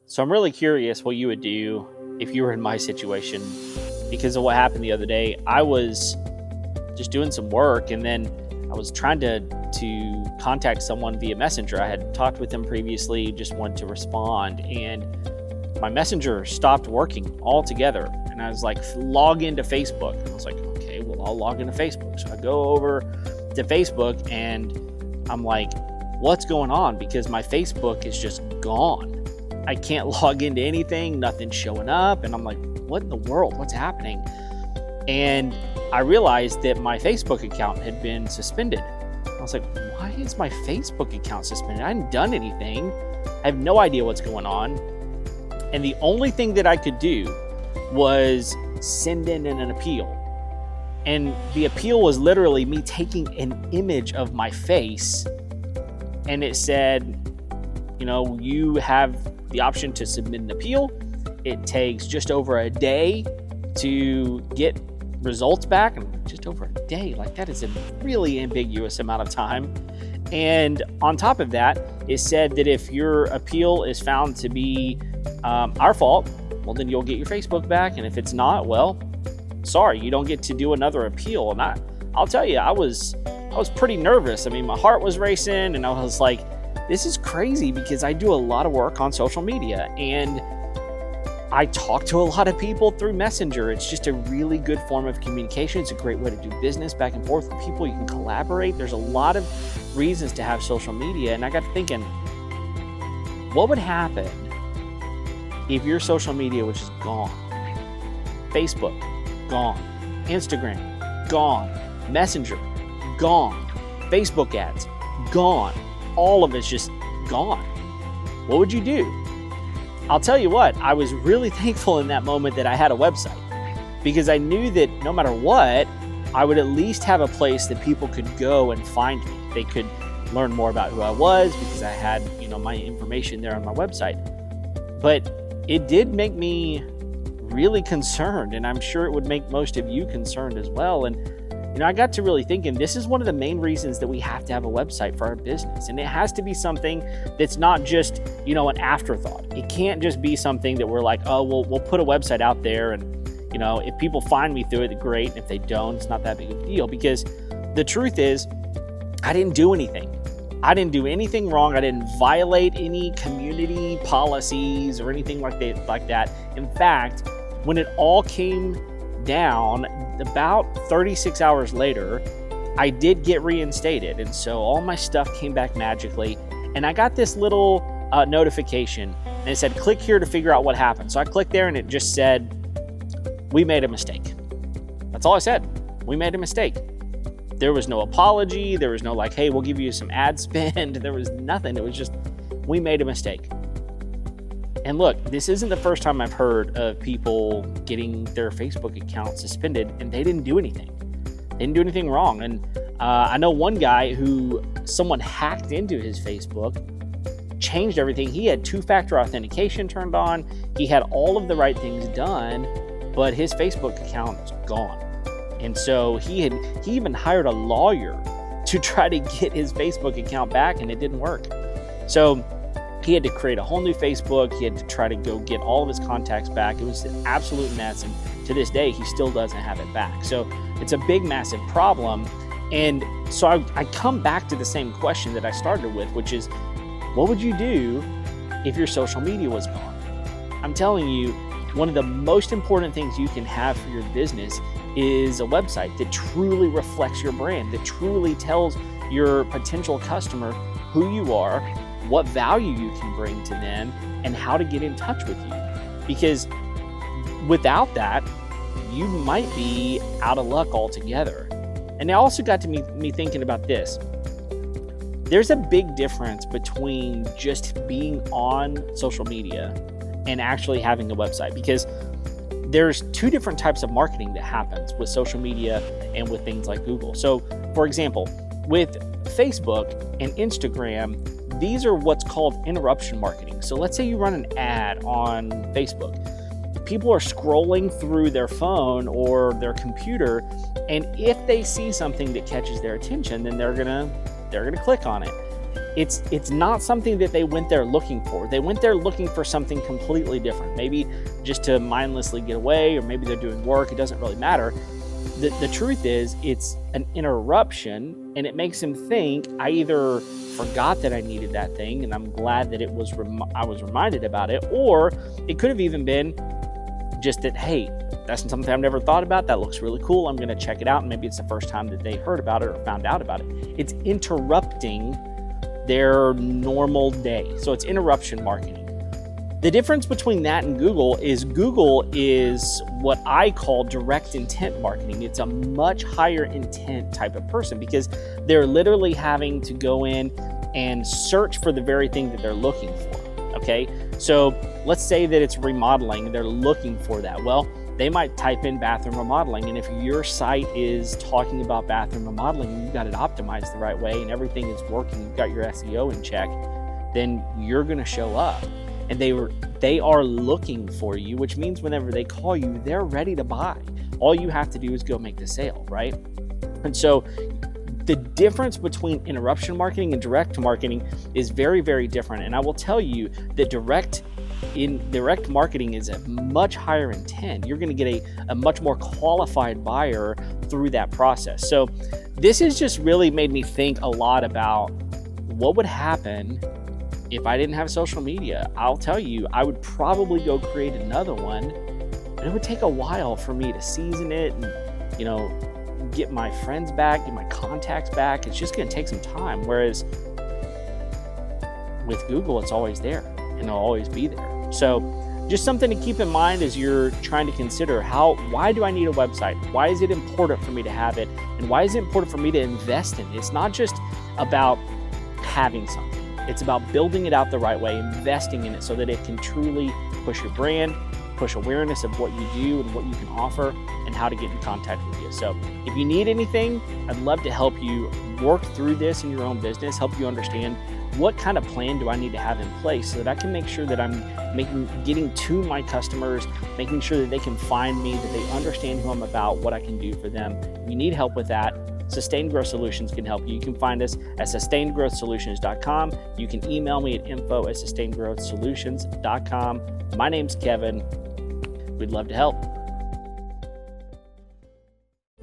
So I'm really curious what you would do if you were in my situation, because of what happened the other day. I was just doing some work, and then I was trying to contact someone via Messenger. I had talked with them previously, just wanted to respond, and my Messenger stopped working altogether. And I was like, log into Facebook. And I was like, okay, well, I'll log into Facebook. So I go over to Facebook, and I'm like, what's going on? Because my Facebook is just gone. I can't log into anything, nothing's showing up. And I'm like, what in the world? What's happening? And I realized that my Facebook account had been suspended. I was like, why is my Facebook account suspended? I hadn't done anything. I have no idea what's going on. And the only thing that I could do was send in an appeal. And the appeal was literally me taking an image of my face, and it said, you have the option to submit an appeal. It takes just over a day to get results back, and just over a day, like that is a really ambiguous amount of time. And on top of that, it said that if your appeal is found to be our fault, well, then you'll get your Facebook back. And if it's not, well, sorry, you don't get to do another appeal. And I'll tell you, I was pretty nervous. I mean, my heart was racing, and I was like, this is crazy, because I do a lot of work on social media, and I talk to a lot of people through Messenger. It's just a really good form of communication. It's a great way to do business back and forth with people. You can collaborate. There's a lot of reasons to have social media. And I got thinking, what would happen if your social media was just gone? Facebook, gone. Instagram, gone. Messenger, gone. Facebook ads, gone. All of it's just gone. What would you do? I'll tell you what, I was really thankful in that moment that I had a website, because I knew that no matter what, I would at least have a place that people could go and find me. They could learn more about who I was, because I had, my information there on my website. But it did make me really concerned, and I'm sure it would make most of you concerned as well. And I got to really thinking, this is one of the main reasons that we have to have a website for our business. And it has to be something that's not just, an afterthought. It can't just be something that we're like, oh, we'll put a website out there, and, if people find me through it, great. And if they don't, it's not that big of a deal. Because the truth is, I didn't do anything. I didn't do anything wrong. I didn't violate any community policies or anything like that. In fact, when it all came down, about 36 hours later, I did get reinstated. And so all my stuff came back magically. And I got this little notification, and it said, click here to figure out what happened. So I clicked there, and it just said, we made a mistake. That's all I said. We made a mistake. There was no apology. There was no like, hey, we'll give you some ad spend. There was nothing. It was just, we made a mistake. And look, this isn't the first time I've heard of people getting their Facebook account suspended, and they didn't do anything. They didn't do anything wrong. And I know one guy who someone hacked into his Facebook, changed everything. He had two-factor authentication turned on. He had all of the right things done, but his Facebook account was gone. And so he even hired a lawyer to try to get his Facebook account back, and it didn't work. So he had to create a whole new Facebook. He had to try to go get all of his contacts back. It was an absolute mess. And to this day, he still doesn't have it back. So it's a big, massive problem. And so I come back to the same question that I started with, which is, what would you do if your social media was gone? I'm telling you, one of the most important things you can have for your business is a website that truly reflects your brand, that truly tells your potential customer who you are, what value you can bring to them, and how to get in touch with you. Because without that, you might be out of luck altogether. And it also got to me thinking about this. There's a big difference between just being on social media and actually having a website, because there's two different types of marketing that happens with social media and with things like Google. So, for example, with Facebook and Instagram, these are what's called interruption marketing. So let's say you run an ad on Facebook. People are scrolling through their phone or their computer, and if they see something that catches their attention, then they're gonna click on it. it's not something that they went there looking for. They went there looking for something completely different, maybe just to mindlessly get away, or maybe they're doing work. It doesn't really matter. The truth is, it's an interruption, and it makes them think, I either forgot that I needed that thing, and I'm glad that I was reminded about it, or it could have even been just that, hey, that's something I've never thought about. That looks really cool. I'm going to check it out. And maybe it's the first time that they heard about it or found out about it. It's interrupting their normal day. So it's interruption marketing. The difference between that and Google is what I call direct intent marketing. It's a much higher intent type of person, because they're literally having to go in and search for the very thing that they're looking for. Okay. So let's say that it's remodeling. They're looking for that. Well, they might type in bathroom remodeling. And if your site is talking about bathroom remodeling, you've got it optimized the right way and everything is working, you've got your SEO in check, then you're going to show up. And they are looking for you, which means whenever they call you, they're ready to buy. All you have to do is go make the sale, right? And so the difference between interruption marketing and direct marketing is very, very different. And I will tell you that direct marketing is a much higher intent. You're going to get a much more qualified buyer through that process. So this has just really made me think a lot about what would happen if I didn't have social media. I'll tell you, I would probably go create another one, but it would take a while for me to season it and, get my friends back, get my contacts back. It's just going to take some time. Whereas with Google, it's always there and it'll always be there. So just something to keep in mind as you're trying to consider why do I need a website? Why is it important for me to have it? And why is it important for me to invest in it? It's not just about having something. It's about building it out the right way, investing in it so that it can truly push your brand, push awareness of what you do and what you can offer and how to get in contact with you. So if you need anything, I'd love to help you work through this in your own business, help you understand what kind of plan do I need to have in place so that I can make sure that I'm getting to my customers, making sure that they can find me, that they understand who I'm about, what I can do for them. If you need help with that, Sustained Growth Solutions can help you. You can find us at sustainedgrowthsolutions.com. You can email me at info@sustainedgrowthsolutions.com. My name's Kevin. We'd love to help.